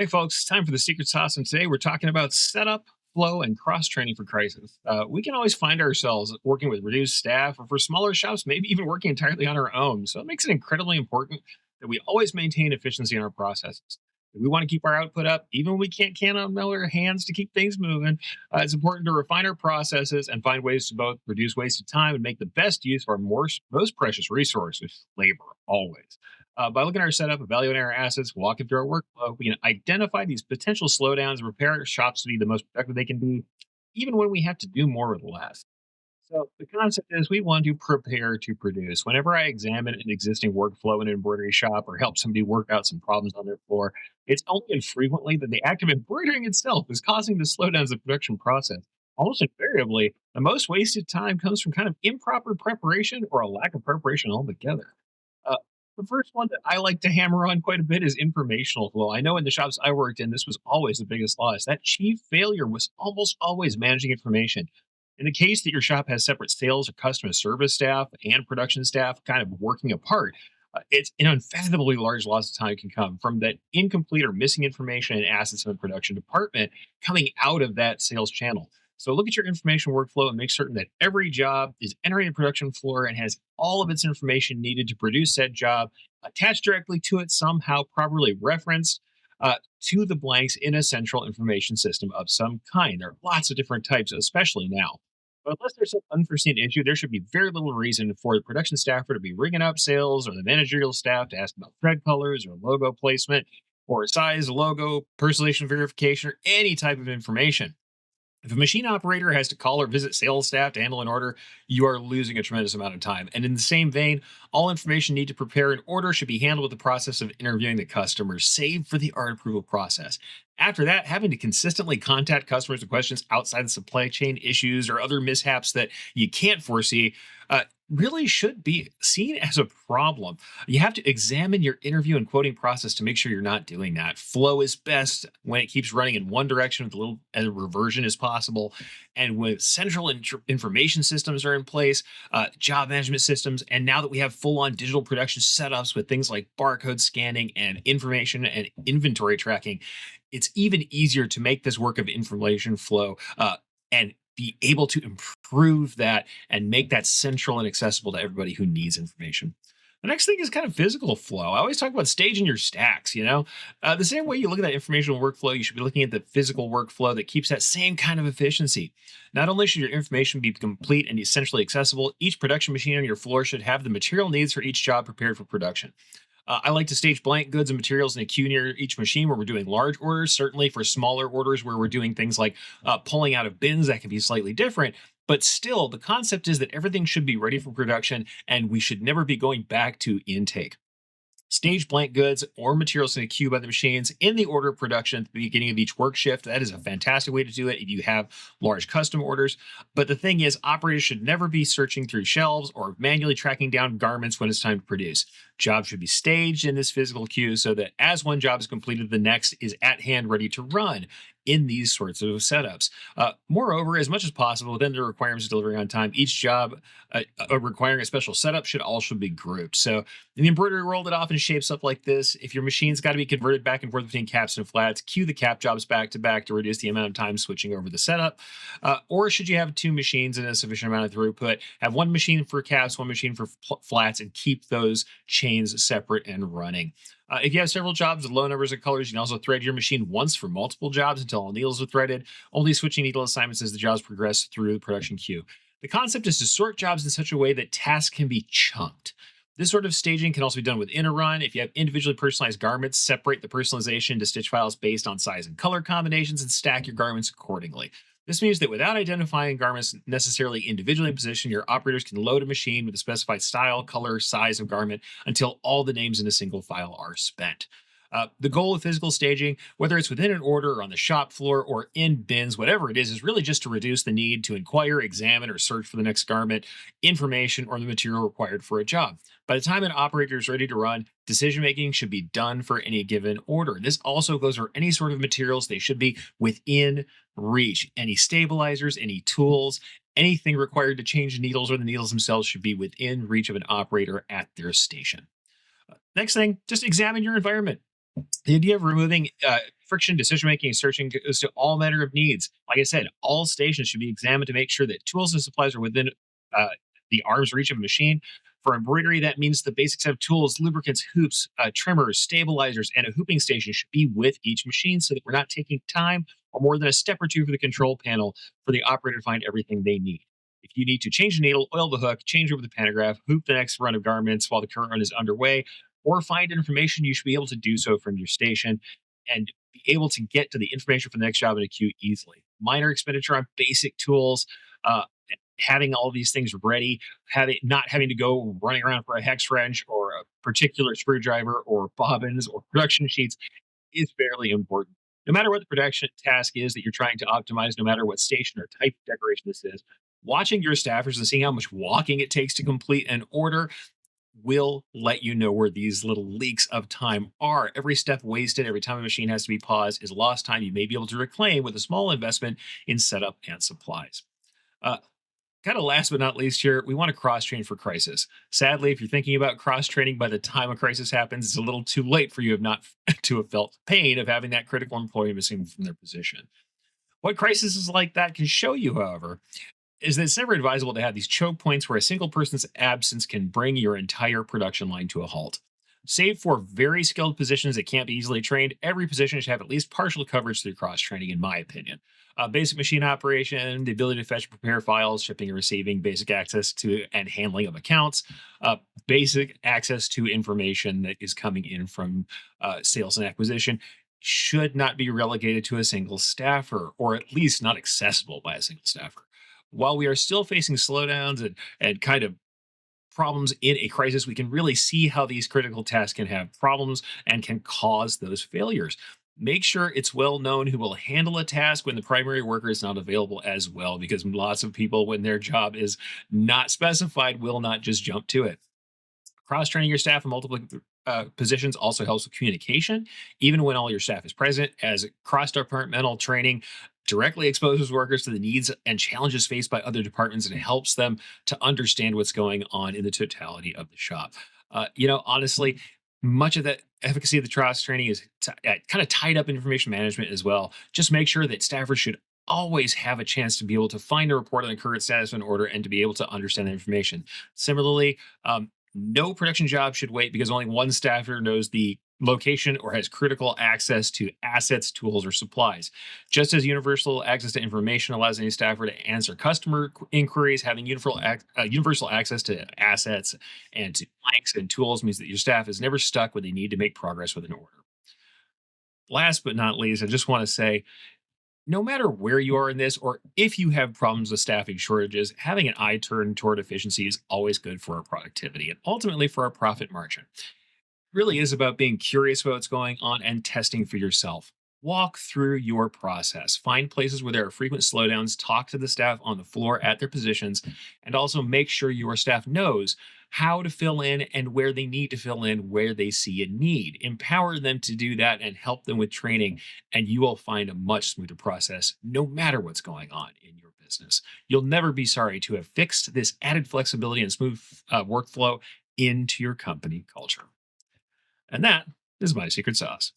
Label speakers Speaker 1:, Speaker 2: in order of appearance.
Speaker 1: Hey, folks, it's time for the secret sauce. And today we're talking about setup, flow, and cross training for crisis. We can always find ourselves working with reduced staff, or for smaller shops, maybe even working entirely on our own. So it makes it incredibly important that we always maintain efficiency in our processes. If we want to keep our output up, even when we can't count on our hands to keep things moving, it's important to refine our processes and find ways to both reduce wasted time and make the best use of our most precious resource, which is labor, always. By looking at our setup, evaluating our assets, walking through our workflow, we can identify these potential slowdowns and prepare our shops to be the most productive they can be, even when we have to do more with less. So the concept is we want to prepare to produce. Whenever I examine an existing workflow in an embroidery shop or help somebody work out some problems on their floor, it's only infrequently that the act of embroidering itself is causing the slowdowns of the production process. Almost invariably, the most wasted time comes from kind of improper preparation or a lack of preparation altogether. Uh, the first one that I like to hammer on quite a bit is informational flow. I know in the shops I worked in, this was always the biggest loss. That chief failure was almost always managing information. In the case that your shop has separate sales or customer service staff and production staff kind of working apart, it's an unfathomably large loss of time can come from that incomplete or missing information and assets in the production department coming out of that sales channel. So look at your information workflow and make certain that every job is entering the production floor and has all of its information needed to produce said job attached directly to it, somehow properly referenced to the blanks in a central information system of some kind. There are lots of different types, especially now. But unless there's some unforeseen issue, there should be very little reason for the production staffer to be ringing up sales or the managerial staff to ask about thread colors or logo placement or size, logo, personalization verification, or any type of information. If a machine operator has to call or visit sales staff to handle an order, you are losing a tremendous amount of time. And in the same vein, all information needed to prepare an order should be handled with the process of interviewing the customer, save for the art approval process. After that, having to consistently contact customers with questions outside the supply chain issues or other mishaps that you can't foresee really should be seen as a problem. You have to examine your interview and quoting process to make sure you're not doing that. Flow is best when it keeps running in one direction with a little reversion as possible. And with central information systems are in place, job management systems, and now that we have full on digital production setups with things like barcode scanning and information and inventory tracking, it's even easier to make this work of information flow and be able to improve that and make that central and accessible to everybody who needs information. The next thing is kind of physical flow. I always talk about staging your stacks, the same way you look at that informational workflow, you should be looking at the physical workflow that keeps that same kind of efficiency. Not only should your information be complete and essentially accessible, each production machine on your floor should have the material needs for each job prepared for production. I like to stage blank goods and materials in a queue near each machine where we're doing large orders. Certainly for smaller orders where we're doing things like pulling out of bins, that can be slightly different. But still, the concept is that everything should be ready for production and we should never be going back to intake. Stage blank goods or materials in a queue by the machines in the order of production at the beginning of each work shift. That is a fantastic way to do it if you have large custom orders. But the thing is, operators should never be searching through shelves or manually tracking down garments when it's time to produce. Jobs should be staged in this physical queue so that as one job is completed, the next is at hand ready to run in these sorts of setups. Moreover, as much as possible within the requirements of delivering on time, each job requiring a special setup should also be grouped. So in the embroidery world, it often shapes up like this. If your machine's got to be converted back and forth between caps and flats, queue the cap jobs back to back to reduce the amount of time switching over the setup. Or should you have two machines and a sufficient amount of throughput, have one machine for caps, one machine for flats, and keep those chains separate and running. If you have several jobs with low numbers of colors, you can also thread your machine once for multiple jobs until all needles are threaded, only switching needle assignments as the jobs progress through the production queue. The concept is to sort jobs in such a way that tasks can be chunked. This sort of staging can also be done within a run. If you have individually personalized garments, separate the personalization into stitch files based on size and color combinations and stack your garments accordingly. This means that without identifying garments necessarily individually in position, your operators can load a machine with a specified style, color, size of garment until all the names in a single file are spent. The goal of physical staging, whether it's within an order or on the shop floor or in bins, whatever it is really just to reduce the need to inquire, examine, or search for the next garment, information, or the material required for a job. By the time an operator is ready to run, decision making should be done for any given order. This also goes for any sort of materials. They should be within reach. Any stabilizers, any tools, anything required to change needles or the needles themselves should be within reach of an operator at their station. Next thing, just examine your environment. The idea of removing friction, decision making, and searching goes to all manner of needs. Like I said, all stations should be examined to make sure that tools and supplies are within uh, the arm's reach of a machine. For embroidery, that means the basic set of tools, lubricants, hoops, trimmers, stabilizers, and a hooping station should be with each machine so that we're not taking time or more than a step or two for the control panel for the operator to find everything they need. If you need to change the needle, oil the hook, change over the pantograph, hoop the next run of garments while the current run is underway, or find information, you should be able to do so from your station and be able to get to the information for the next job in a queue easily. Minor expenditure on basic tools, uh, having all these things ready, having not having to go running around for a hex wrench or a particular screwdriver or bobbins or production sheets is fairly important. No matter what the production task is that you're trying to optimize, no matter what station or type of decoration this is, watching your staffers and seeing how much walking it takes to complete an order will let you know where these little leaks of time are. Every step wasted, every time a machine has to be paused, is lost time you may be able to reclaim with a small investment in setup and supplies. Uh, Kind of last but not least here, we want to cross train for crisis. Sadly, if you're thinking about cross training by the time a crisis happens, it's a little too late for you have not to have felt the pain of having that critical employee missing from their position. What crises like that can show you, however, is that it's never advisable to have these choke points where a single person's absence can bring your entire production line to a halt. Save for very skilled positions that can't be easily trained, every position should have at least partial coverage through cross training, in my opinion. Basic machine operation, the ability to fetch and prepare files, shipping and receiving, basic access to and handling of accounts, basic access to information that is coming in from sales and acquisition should not be relegated to a single staffer, or at least not accessible by a single staffer. While we are still facing slowdowns and kind of problems in a crisis, we can really see how these critical tasks can have problems and can cause those failures. Make sure it's well known who will handle a task when the primary worker is not available as well, because lots of people, when their job is not specified, will not just jump to it. Cross training your staff in multiple positions also helps with communication, even when all your staff is present, as cross departmental training directly exposes workers to the needs and challenges faced by other departments, and it helps them to understand what's going on in the totality of the shop. Honestly, much of the efficacy of the cross training is kind of tied up in information management as well. Just make sure that staffers should always have a chance to be able to find a report on the current status of an order and to be able to understand the information. Similarly, no production job should wait because only one staffer knows the location or has critical access to assets, tools, or supplies. Just as universal access to information allows any staffer to answer customer inquiries, having universal access to assets and to blanks and tools means that your staff is never stuck when they need to make progress with an order. Last but not least, I just want to say, no matter where you are in this, or if you have problems with staffing shortages, having an eye turned toward efficiency is always good for our productivity and ultimately for our profit margin. It really is about being curious about what's going on and testing for yourself. Walk through your process. Find places where there are frequent slowdowns. Talk to the staff on the floor at their positions, and also make sure your staff knows how to fill in and where they need to fill in where they see a need. Empower them to do that and help them with training, and you will find a much smoother process no matter what's going on in your business. You'll never be sorry to have fixed this added flexibility and smooth workflow into your company culture. And that is my secret sauce.